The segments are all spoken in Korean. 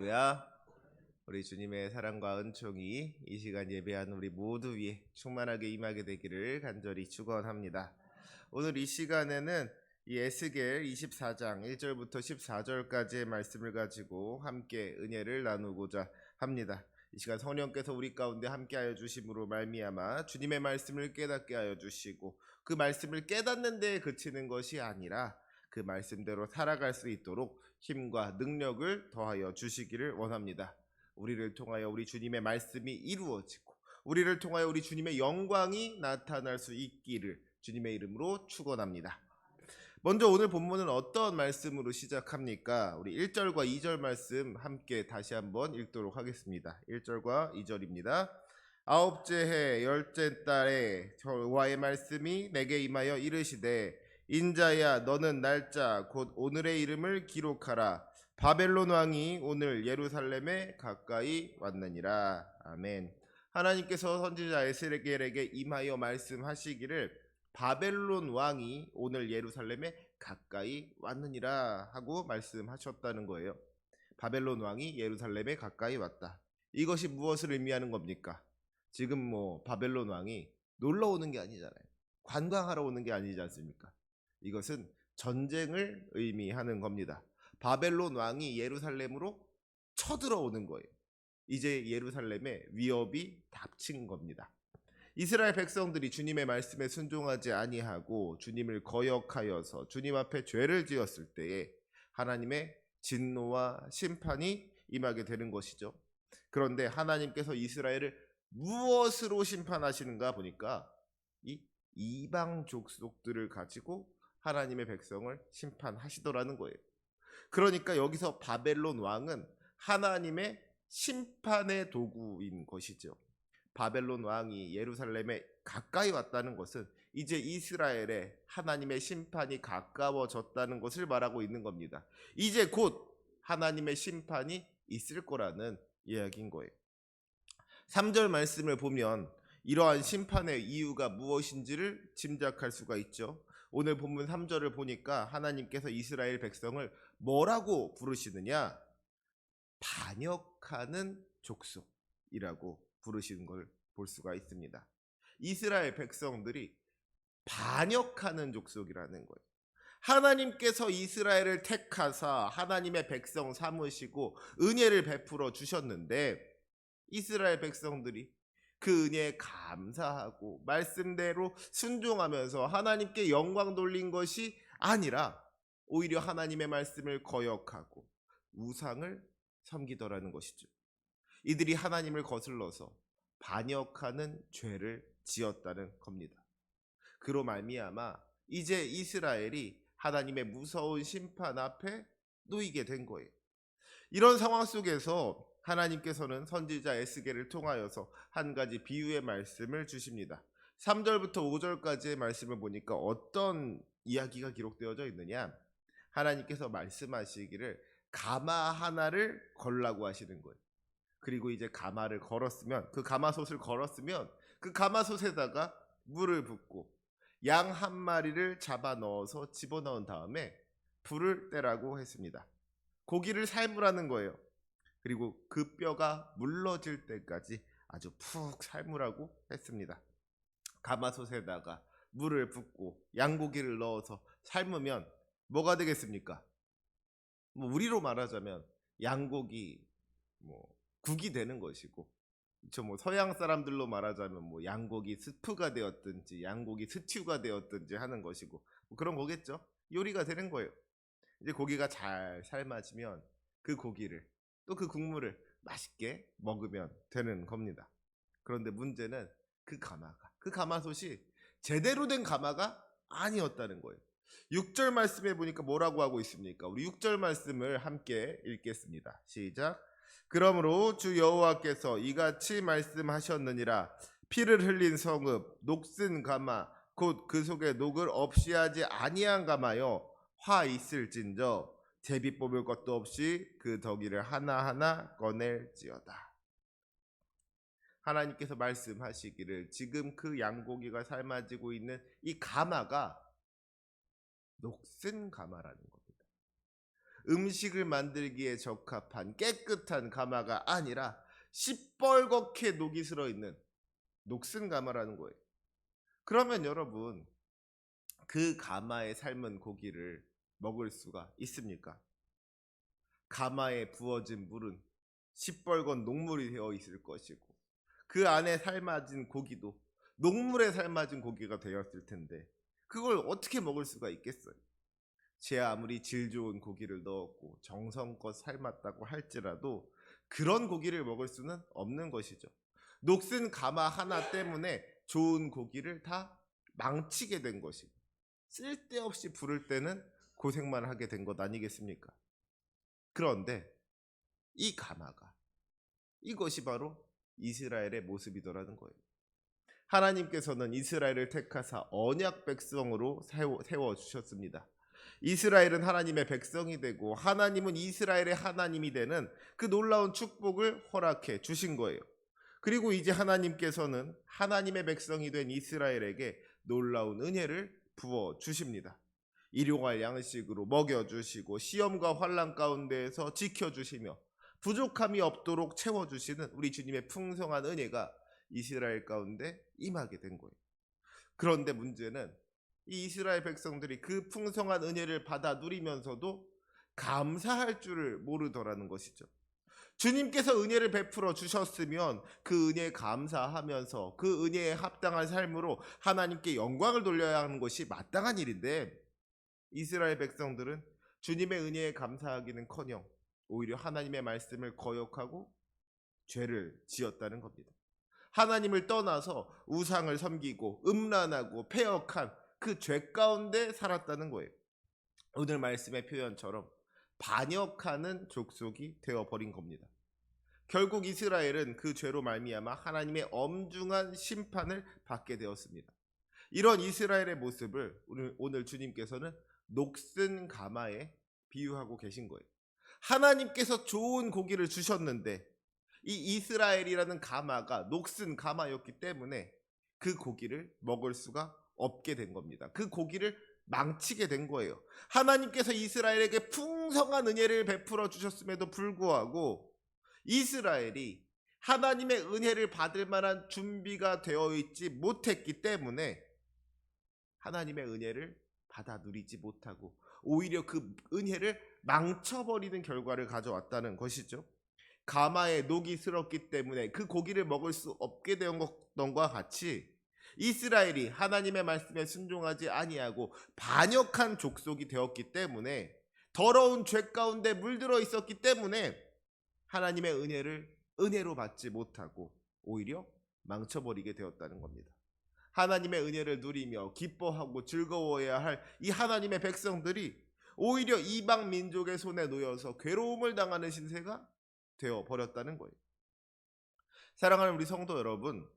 할렐루야. 우리 주님의 사랑과 은총이 이 시간 예배하는 우리 모두 위에 충만하게 임하게 되기를 간절히 축원합니다. 오늘 이 시간에는 이 에스겔 24장 1절부터 14절까지의 말씀을 가지고 함께 은혜를 나누고자 합니다. 이 시간 성령께서 우리 가운데 함께하여 주심으로 말미암아 주님의 말씀을 깨닫게 하여 주시고 그 말씀을 깨닫는 데에 그치는 것이 아니라 그 말씀대로 살아갈 수 있도록 힘과 능력을 더하여 주시기를 원합니다. 우리를 통하여 우리 주님의 말씀이 이루어지고 우리를 통하여 우리 주님의 영광이 나타날 수 있기를 주님의 이름으로 축원합니다. 먼저 오늘 본문은 어떤 말씀으로 시작합니까? 우리 1절과 2절 말씀 함께 다시 한번 읽도록 하겠습니다. 1절과 2절입니다. 아홉째 해 열째 달에 여호와의 말씀이 내게 임하여 이르시되 인자야 너는 날짜 곧 오늘의 이름을 기록하라. 바벨론 왕이 오늘 예루살렘에 가까이 왔느니라. 아멘. 하나님께서 선지자 에스겔에게 임하여 말씀하시기를 바벨론 왕이 오늘 예루살렘에 가까이 왔느니라 하고 말씀하셨다는 거예요. 바벨론 왕이 예루살렘에 가까이 왔다. 이것이 무엇을 의미하는 겁니까? 지금 바벨론 왕이 놀러 오는 게 아니잖아요. 관광하러 오는 게 아니지 않습니까? 이것은 전쟁을 의미하는 겁니다. 바벨론 왕이 예루살렘으로 쳐들어오는 거예요. 이제 예루살렘에 위협이 닥친 겁니다. 이스라엘 백성들이 주님의 말씀에 순종하지 아니하고 주님을 거역하여서 주님 앞에 죄를 지었을 때에 하나님의 진노와 심판이 임하게 되는 것이죠. 그런데 하나님께서 이스라엘을 무엇으로 심판하시는가 보니까 이 이방 족속들을 가지고 하나님의 백성을 심판하시더라는 거예요. 그러니까 여기서 바벨론 왕은 하나님의 심판의 도구인 것이죠. 바벨론 왕이 예루살렘에 가까이 왔다는 것은 이제 이스라엘에 하나님의 심판이 가까워졌다는 것을 말하고 있는 겁니다. 이제 곧 하나님의 심판이 있을 거라는 이야기인 거예요. 3절 말씀을 보면 이러한 심판의 이유가 무엇인지를 짐작할 수가 있죠. 오늘 본문 3절을 보니까 하나님께서 이스라엘 백성을 뭐라고 부르시느냐? 반역하는 족속이라고 부르시는 걸 볼 수가 있습니다. 이스라엘 백성들이 반역하는 족속이라는 거예요. 하나님께서 이스라엘을 택하사 하나님의 백성 삼으시고 은혜를 베풀어 주셨는데 이스라엘 백성들이 그 은혜에 감사하고 말씀대로 순종하면서 하나님께 영광 돌린 것이 아니라 오히려 하나님의 말씀을 거역하고 우상을 섬기더라는 것이죠. 이들이 하나님을 거슬러서 반역하는 죄를 지었다는 겁니다. 그로 말미암아 이제 이스라엘이 하나님의 무서운 심판 앞에 놓이게 된 거예요. 이런 상황 속에서 하나님께서는 선지자 에스겔을 통하여서 한 가지 비유의 말씀을 주십니다. 3절부터 5절까지의 말씀을 보니까 어떤 이야기가 기록되어져 있느냐? 하나님께서 말씀하시기를 가마 하나를 걸라고 하시는 거예요. 그리고 이제 가마를 걸었으면 그 가마솥을 걸었으면 그 가마솥에다가 물을 붓고 양 한 마리를 잡아 넣어서 집어넣은 다음에 불을 떼라고 했습니다. 고기를 삶으라는 거예요. 그리고 그 뼈가 물러질 때까지 아주 푹 삶으라고 했습니다. 가마솥에다가 물을 붓고 양고기를 넣어서 삶으면 뭐가 되겠습니까? 우리로 말하자면 양고기 국이 되는 것이고, 서양 사람들로 말하자면 양고기 스프가 되었든지 양고기 스튜가 되었든지 하는 것이고 그런 거겠죠. 요리가 되는 거예요. 이제 고기가 잘 삶아지면 그 고기를 또 그 국물을 맛있게 먹으면 되는 겁니다. 그런데 문제는 그 가마솥이 제대로 된 가마가 아니었다는 거예요. 6절 말씀에 보니까 뭐라고 하고 있습니까? 우리 6절 말씀을 함께 읽겠습니다. 시작. 그러므로 주 여호와께서 이같이 말씀하셨느니라. 피를 흘린 성읍 녹슨 가마 곧 그 속에 녹을 없이 하지 아니한 가마여 화 있을진저 제비 뽑을 것도 없이 그 덕이를 하나하나 꺼낼지어다. 하나님께서 말씀하시기를 지금 그 양고기가 삶아지고 있는 이 가마가 녹슨 가마라는 겁니다. 음식을 만들기에 적합한 깨끗한 가마가 아니라 시뻘겋게 녹이 슬어 있는 녹슨 가마라는 거예요. 그러면 여러분, 그 가마에 삶은 고기를 먹을 수가 있습니까? 가마에 부어진 물은 시뻘건 녹물이 되어 있을 것이고, 그 안에 삶아진 고기도 녹물에 삶아진 고기가 되었을 텐데, 그걸 어떻게 먹을 수가 있겠어요? 제 아무리 질 좋은 고기를 넣었고 정성껏 삶았다고 할지라도 그런 고기를 먹을 수는 없는 것이죠. 녹슨 가마 하나 때문에 좋은 고기를 다 망치게 된 것이고, 쓸데없이 부를 때는 고생만 하게 된 것 아니겠습니까? 그런데 이 가마가, 이것이 바로 이스라엘의 모습이더라는 거예요. 하나님께서는 이스라엘을 택하사 언약 백성으로 세워주셨습니다. 이스라엘은 하나님의 백성이 되고 하나님은 이스라엘의 하나님이 되는 그 놀라운 축복을 허락해 주신 거예요. 그리고 이제 하나님께서는 하나님의 백성이 된 이스라엘에게 놀라운 은혜를 부어 주십니다. 일용할 양식으로 먹여주시고 시험과 환난 가운데에서 지켜주시며 부족함이 없도록 채워주시는 우리 주님의 풍성한 은혜가 이스라엘 가운데 임하게 된 거예요. 그런데 문제는 이 이스라엘 백성들이 그 풍성한 은혜를 받아 누리면서도 감사할 줄을 모르더라는 것이죠. 주님께서 은혜를 베풀어 주셨으면 그 은혜에 감사하면서 그 은혜에 합당한 삶으로 하나님께 영광을 돌려야 하는 것이 마땅한 일인데, 이스라엘 백성들은 주님의 은혜에 감사하기는커녕 오히려 하나님의 말씀을 거역하고 죄를 지었다는 겁니다. 하나님을 떠나서 우상을 섬기고 음란하고 패역한 그 죄 가운데 살았다는 거예요. 오늘 말씀의 표현처럼 반역하는 족속이 되어버린 겁니다. 결국 이스라엘은 그 죄로 말미암아 하나님의 엄중한 심판을 받게 되었습니다. 이런 이스라엘의 모습을 오늘 주님께서는 녹슨 가마에 비유하고 계신 거예요. 하나님께서 좋은 고기를 주셨는데 이 이스라엘이라는 가마가 녹슨 가마였기 때문에 그 고기를 먹을 수가 없게 된 겁니다. 그 고기를 망치게 된 거예요. 하나님께서 이스라엘에게 풍성한 은혜를 베풀어 주셨음에도 불구하고 이스라엘이 하나님의 은혜를 받을 만한 준비가 되어 있지 못했기 때문에 하나님의 은혜를 받아 누리지 못하고 오히려 그 은혜를 망쳐버리는 결과를 가져왔다는 것이죠. 가마에 녹이 슬었기 때문에 그 고기를 먹을 수 없게 된 것과 같이 이스라엘이 하나님의 말씀에 순종하지 아니하고 반역한 족속이 되었기 때문에, 더러운 죄 가운데 물들어 있었기 때문에 하나님의 은혜를 은혜로 받지 못하고 오히려 망쳐버리게 되었다는 겁니다. 하나님의 은혜를 누리며 기뻐하고 즐거워해야 할 이 하나님의 백성들이 오히려 이방 민족의 손에 놓여서 괴로움을 당하는 신세가 되어 버렸다는 거예요. 사랑하는 우리 성도 여러분,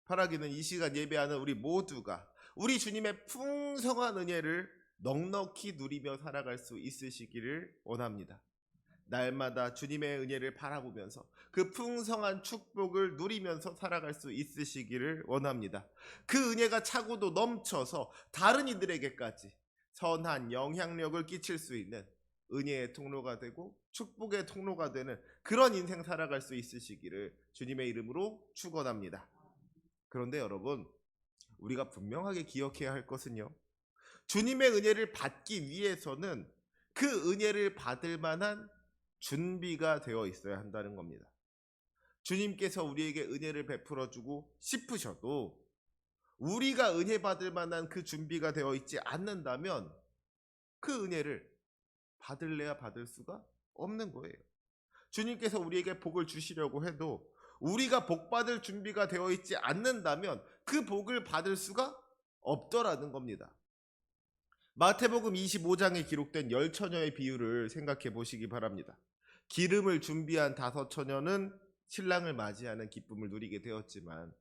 바라기는 이 시간 예배하는 우리 모두가 우리 주님의 풍성한 은혜를 넉넉히 누리며 살아갈 수 있으시기를 원합니다. 날마다 주님의 은혜를 바라보면서 그 풍성한 축복을 누리면서 살아갈 수 있으시기를 원합니다. 그 은혜가 차고도 넘쳐서 다른 이들에게까지 선한 영향력을 끼칠 수 있는 은혜의 통로가 되고 축복의 통로가 되는 그런 인생 살아갈 수 있으시기를 주님의 이름으로 축원합니다. 그런데 여러분, 우리가 분명하게 기억해야 할 것은요, 주님의 은혜를 받기 위해서는 그 은혜를 받을 만한 준비가 되어 있어야 한다는 겁니다. 주님께서 우리에게 은혜를 베풀어 주고 싶으셔도 우리가 은혜 받을 만한 그 준비가 되어 있지 않는다면 그 은혜를 받을래야 받을 수가 없는 거예요. 주님께서 우리에게 복을 주시려고 해도 우리가 복 받을 준비가 되어 있지 않는다면 그 복을 받을 수가 없더라는 겁니다. 마태복음 25장에 기록된 10처녀의 비유를 생각해 보시기 바랍니다. 기름을 준비한 5처녀는 신랑을 맞이하는 기쁨을 누리게 되었지만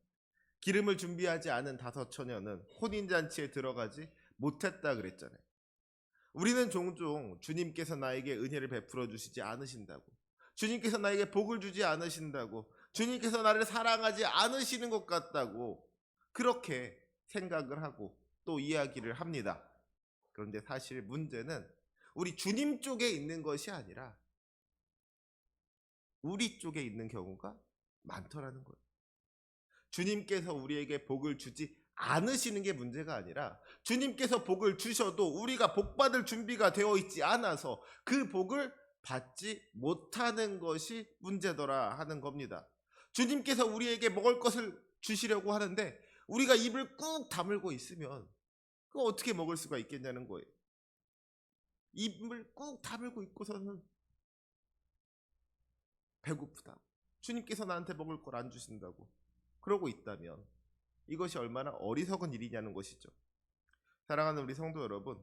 기름을 준비하지 않은 5처녀는 혼인잔치에 들어가지 못했다 그랬잖아요. 우리는 종종 주님께서 나에게 은혜를 베풀어 주시지 않으신다고, 주님께서 나에게 복을 주지 않으신다고, 주님께서 나를 사랑하지 않으시는 것 같다고 그렇게 생각을 하고 또 이야기를 합니다. 그런데 사실 문제는 우리 주님 쪽에 있는 것이 아니라 우리 쪽에 있는 경우가 많더라는 거예요. 주님께서 우리에게 복을 주지 않으시는 게 문제가 아니라 주님께서 복을 주셔도 우리가 복 받을 준비가 되어 있지 않아서 그 복을 받지 못하는 것이 문제더라 하는 겁니다. 주님께서 우리에게 먹을 것을 주시려고 하는데 우리가 입을 꾹 다물고 있으면 그거 어떻게 먹을 수가 있겠냐는 거예요. 입을 꾹 다물고 있고서는 배고프다. 주님께서 나한테 먹을 걸 안 주신다고 그러고 있다면 이것이 얼마나 어리석은 일이냐는 것이죠. 사랑하는 우리 성도 여러분,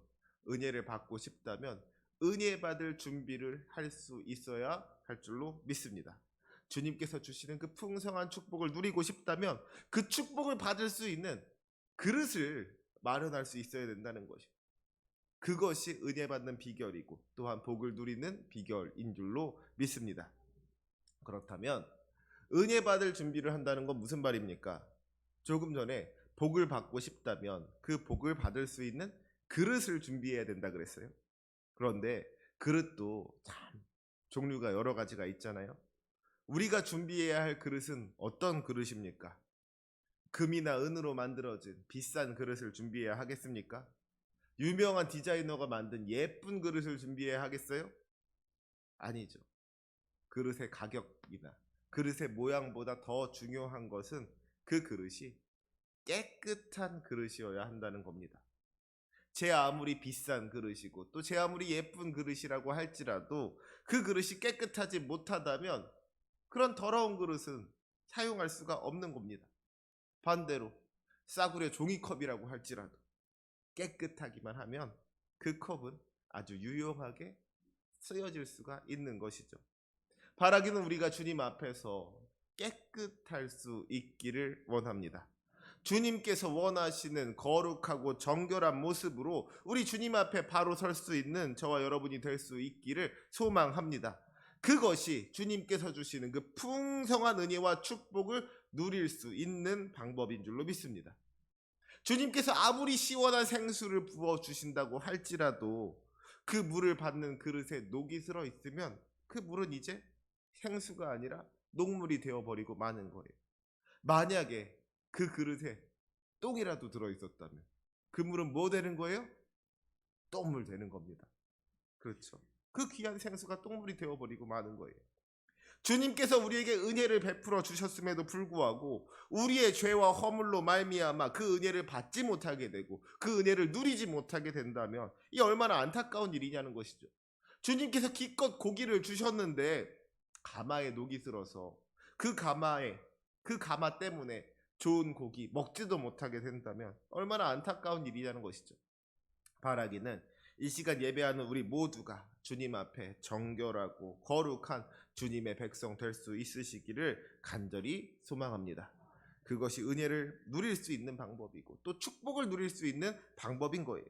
은혜를 받고 싶다면 은혜 받을 준비를 할 수 있어야 할 줄로 믿습니다. 주님께서 주시는 그 풍성한 축복을 누리고 싶다면 그 축복을 받을 수 있는 그릇을 마련할 수 있어야 된다는 것이, 그것이 은혜 받는 비결이고 또한 복을 누리는 비결인 줄로 믿습니다. 그렇다면 은혜 받을 준비를 한다는 건 무슨 말입니까? 조금 전에 복을 받고 싶다면 그 복을 받을 수 있는 그릇을 준비해야 된다 그랬어요. 그런데 그릇도 참 종류가 여러 가지가 있잖아요. 우리가 준비해야 할 그릇은 어떤 그릇입니까? 금이나 은으로 만들어진 비싼 그릇을 준비해야 하겠습니까? 유명한 디자이너가 만든 예쁜 그릇을 준비해야 하겠어요? 아니죠. 그릇의 가격이나 그릇의 모양보다 더 중요한 것은 그 그릇이 깨끗한 그릇이어야 한다는 겁니다. 제 아무리 비싼 그릇이고 또 제 아무리 예쁜 그릇이라고 할지라도 그 그릇이 깨끗하지 못하다면 그런 더러운 그릇은 사용할 수가 없는 겁니다. 반대로 싸구려 종이컵이라고 할지라도 깨끗하기만 하면 그 컵은 아주 유용하게 쓰여질 수가 있는 것이죠. 바라기는 우리가 주님 앞에서 깨끗할 수 있기를 원합니다. 주님께서 원하시는 거룩하고 정결한 모습으로 우리 주님 앞에 바로 설 수 있는 저와 여러분이 될 수 있기를 소망합니다. 그것이 주님께서 주시는 그 풍성한 은혜와 축복을 누릴 수 있는 방법인 줄로 믿습니다. 주님께서 아무리 시원한 생수를 부어 주신다고 할지라도 그 물을 받는 그릇에 녹이 들어 있으면 그 물은 이제 생수가 아니라 녹물이 되어버리고 마는 거예요. 만약에 그 그릇에 똥이라도 들어있었다면 그 물은 뭐 되는 거예요? 똥물 되는 겁니다. 그렇죠. 그 귀한 생수가 똥물이 되어버리고 마는 거예요. 주님께서 우리에게 은혜를 베풀어 주셨음에도 불구하고 우리의 죄와 허물로 말미암아 그 은혜를 받지 못하게 되고 그 은혜를 누리지 못하게 된다면 이 얼마나 안타까운 일이냐는 것이죠. 주님께서 기껏 고기를 주셨는데 가마에 녹이 들어서 그 가마 때문에 좋은 고기 먹지도 못하게 된다면 얼마나 안타까운 일이냐는 것이죠. 바라기는 이 시간 예배하는 우리 모두가 주님 앞에 정결하고 거룩한 주님의 백성 될 수 있으시기를 간절히 소망합니다. 그것이 은혜를 누릴 수 있는 방법이고 또 축복을 누릴 수 있는 방법인 거예요.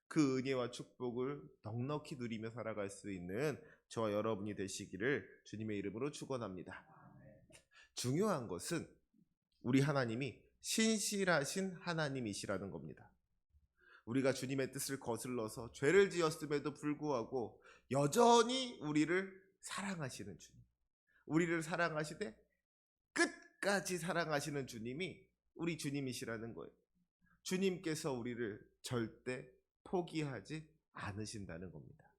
그 은혜와 축복을 넉넉히 누리며 살아갈 수 있는 저와 여러분이 되시기를 주님의 이름으로 축원합니다. 중요한 것은 우리 하나님이 신실하신 하나님이시라는 겁니다. 우리가 주님의 뜻을 거슬러서 죄를 지었음에도 불구하고 여전히 우리를 사랑하시는 주님, 우리를 사랑하시되 끝까지 사랑하시는 주님이 우리 주님이시라는 거예요. 주님께서 우리를 절대 포기하지 않으신다는 겁니다.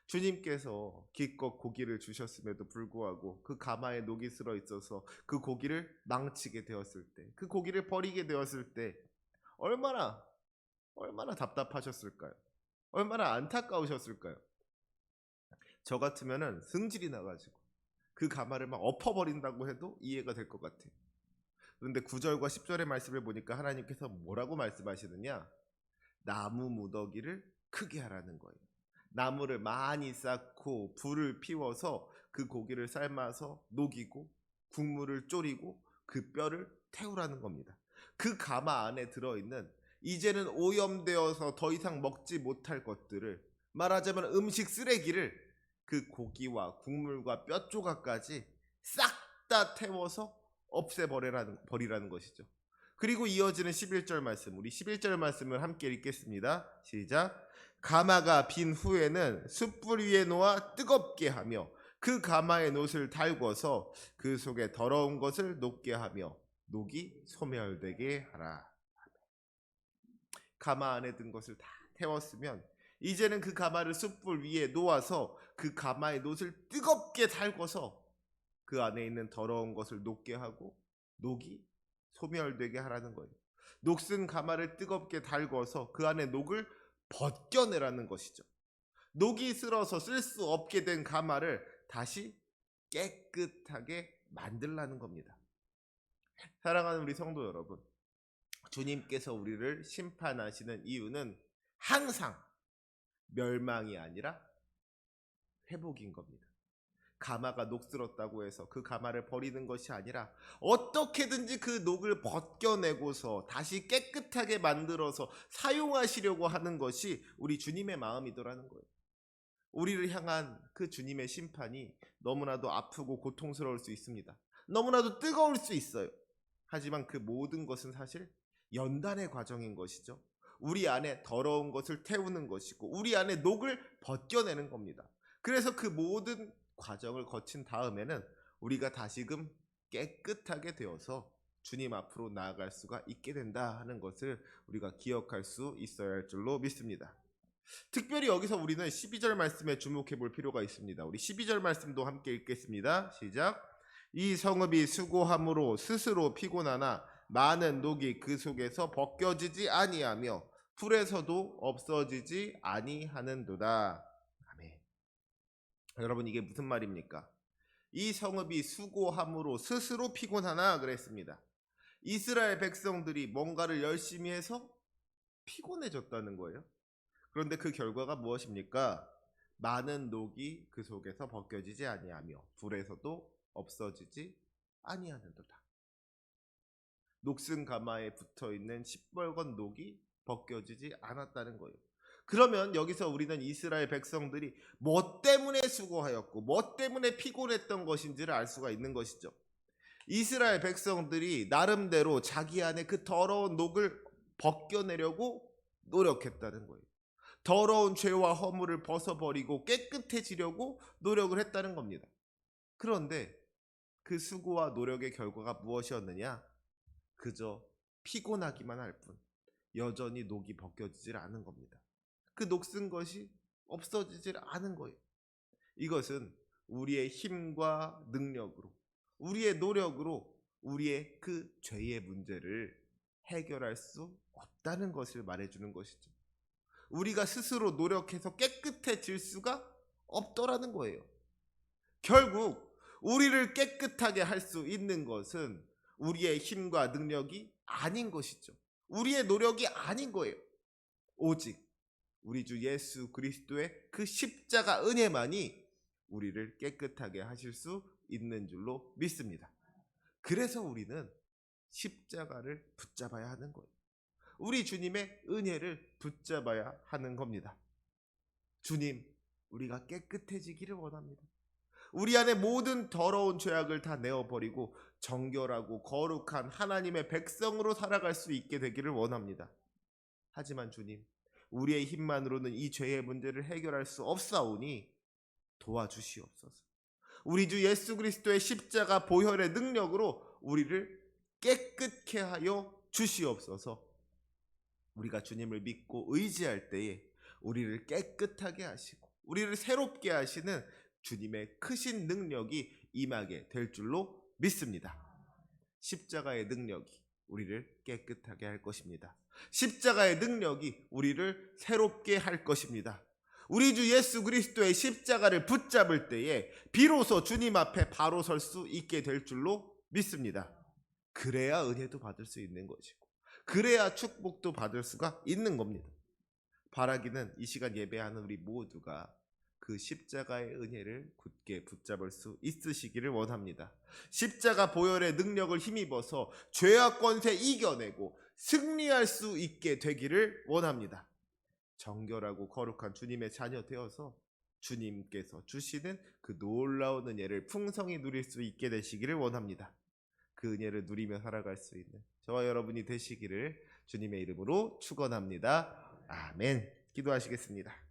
주님께서 기껏 고기를 주셨음에도 불구하고 그 가마에 녹이 슬어 있어서 그 고기를 망치게 되었을 때, 그 고기를 버리게 되었을 때 얼마나 답답하셨을까요? 얼마나 안타까우셨을까요? 저 같으면은 승질이 나가지고 그 가마를 막 엎어버린다고 해도 이해가 될 것 같아요. 그런데 9절과 10절의 말씀을 보니까 하나님께서 뭐라고 말씀하시느냐? 나무 무더기를 크게 하라는 거예요. 나무를 많이 쌓고 불을 피워서 그 고기를 삶아서 녹이고 국물을 졸이고 그 뼈를 태우라는 겁니다. 그 가마 안에 들어있는 이제는 오염되어서 더 이상 먹지 못할 것들을, 말하자면 음식 쓰레기를 그 고기와 국물과 뼈 조각까지 싹 다 태워서 없애버리라는 것이죠. 그리고 이어지는 11절 말씀, 우리 11절 말씀을 함께 읽겠습니다. 시작. 가마가 빈 후에는 숯불 위에 놓아 뜨겁게 하며 그 가마에 놋을 달궈서 그 속에 더러운 것을 녹게 하며 녹이 소멸되게 하라. 가마 안에 든 것을 다 태웠으면 이제는 그 가마를 숯불 위에 놓아서 그 가마에 놋을 뜨겁게 달궈서 그 안에 있는 더러운 것을 녹게 하고 녹이 소멸되게 하라는 거예요. 녹슨 가마를 뜨겁게 달궈서 그 안에 녹을 벗겨내라는 것이죠. 녹이 슬어서 쓸 수 없게 된 가마를 다시 깨끗하게 만들라는 겁니다. 사랑하는 우리 성도 여러분, 주님께서 우리를 심판하시는 이유는 항상 멸망이 아니라 회복인 겁니다. 가마가 녹슬었다고 해서 그 가마를 버리는 것이 아니라 어떻게든지 그 녹을 벗겨내고서 다시 깨끗하게 만들어서 사용하시려고 하는 것이 우리 주님의 마음이더라는 거예요. 우리를 향한 그 주님의 심판이 너무나도 아프고 고통스러울 수 있습니다. 너무나도 뜨거울 수 있어요. 하지만 그 모든 것은 사실 연단의 과정인 것이죠. 우리 안에 더러운 것을 태우는 것이고 우리 안에 녹을 벗겨내는 겁니다. 그래서 그 모든 과정을 거친 다음에는 우리가 다시금 깨끗하게 되어서 주님 앞으로 나아갈 수가 있게 된다 하는 것을 우리가 기억할 수 있어야 할 줄로 믿습니다. 특별히 여기서 우리는 12절 말씀에 주목해 볼 필요가 있습니다. 우리 12절 말씀도 함께 읽겠습니다. 시작. 이 성읍이 수고함으로 스스로 피곤하나 많은 녹이 그 속에서 벗겨지지 아니하며 불에서도 없어지지 아니하는도다. 아멘. 여러분, 이게 무슨 말입니까? 이 성읍이 수고함으로 스스로 피곤하나 그랬습니다. 이스라엘 백성들이 뭔가를 열심히 해서 피곤해졌다는 거예요. 그런데 그 결과가 무엇입니까? 많은 녹이 그 속에서 벗겨지지 아니하며 불에서도 없어지지 아니하는도다. 녹슨 가마에 붙어있는 시뻘건 녹이 벗겨지지 않았다는 거예요. 그러면 여기서 우리는 이스라엘 백성들이 뭐 때문에 수고하였고 뭐 때문에 피곤했던 것인지를 알 수가 있는 것이죠. 이스라엘 백성들이 나름대로 자기 안에 그 더러운 녹을 벗겨내려고 노력했다는 거예요. 더러운 죄와 허물을 벗어버리고 깨끗해지려고 노력을 했다는 겁니다. 그런데 그 수고와 노력의 결과가 무엇이었느냐? 그저 피곤하기만 할 뿐 여전히 녹이 벗겨지질 않은 겁니다. 그 녹슨 것이 없어지질 않은 거예요. 이것은 우리의 힘과 능력으로, 우리의 노력으로 우리의 그 죄의 문제를 해결할 수 없다는 것을 말해주는 것이죠. 우리가 스스로 노력해서 깨끗해질 수가 없더라는 거예요. 결국 우리를 깨끗하게 할 수 있는 것은 우리의 힘과 능력이 아닌 것이죠. 우리의 노력이 아닌 거예요. 오직 우리 주 예수 그리스도의 그 십자가 은혜만이 우리를 깨끗하게 하실 수 있는 줄로 믿습니다. 그래서 우리는 십자가를 붙잡아야 하는 거예요. 우리 주님의 은혜를 붙잡아야 하는 겁니다. 주님, 우리가 깨끗해지기를 원합니다. 우리 안에 모든 더러운 죄악을 다 내어버리고 정결하고 거룩한 하나님의 백성으로 살아갈 수 있게 되기를 원합니다. 하지만 주님, 우리의 힘만으로는 이 죄의 문제를 해결할 수 없사오니 도와주시옵소서. 우리 주 예수 그리스도의 십자가 보혈의 능력으로 우리를 깨끗게 하여 주시옵소서. 우리가 주님을 믿고 의지할 때에 우리를 깨끗하게 하시고 우리를 새롭게 하시는 주님의 크신 능력이 임하게 될 줄로 믿습니다. 십자가의 능력이 우리를 깨끗하게 할 것입니다. 십자가의 능력이 우리를 새롭게 할 것입니다. 우리 주 예수 그리스도의 십자가를 붙잡을 때에 비로소 주님 앞에 바로 설 수 있게 될 줄로 믿습니다. 그래야 은혜도 받을 수 있는 것이고 그래야 축복도 받을 수가 있는 겁니다. 바라기는 이 시간 예배하는 우리 모두가 그 십자가의 은혜를 굳게 붙잡을 수 있으시기를 원합니다. 십자가 보혈의 능력을 힘입어서 죄와 권세 이겨내고 승리할 수 있게 되기를 원합니다. 정결하고 거룩한 주님의 자녀 되어서 주님께서 주시는 그 놀라운 은혜를 풍성히 누릴 수 있게 되시기를 원합니다. 그 은혜를 누리며 살아갈 수 있는 저와 여러분이 되시기를 주님의 이름으로 축원합니다. 아멘. 기도하시겠습니다.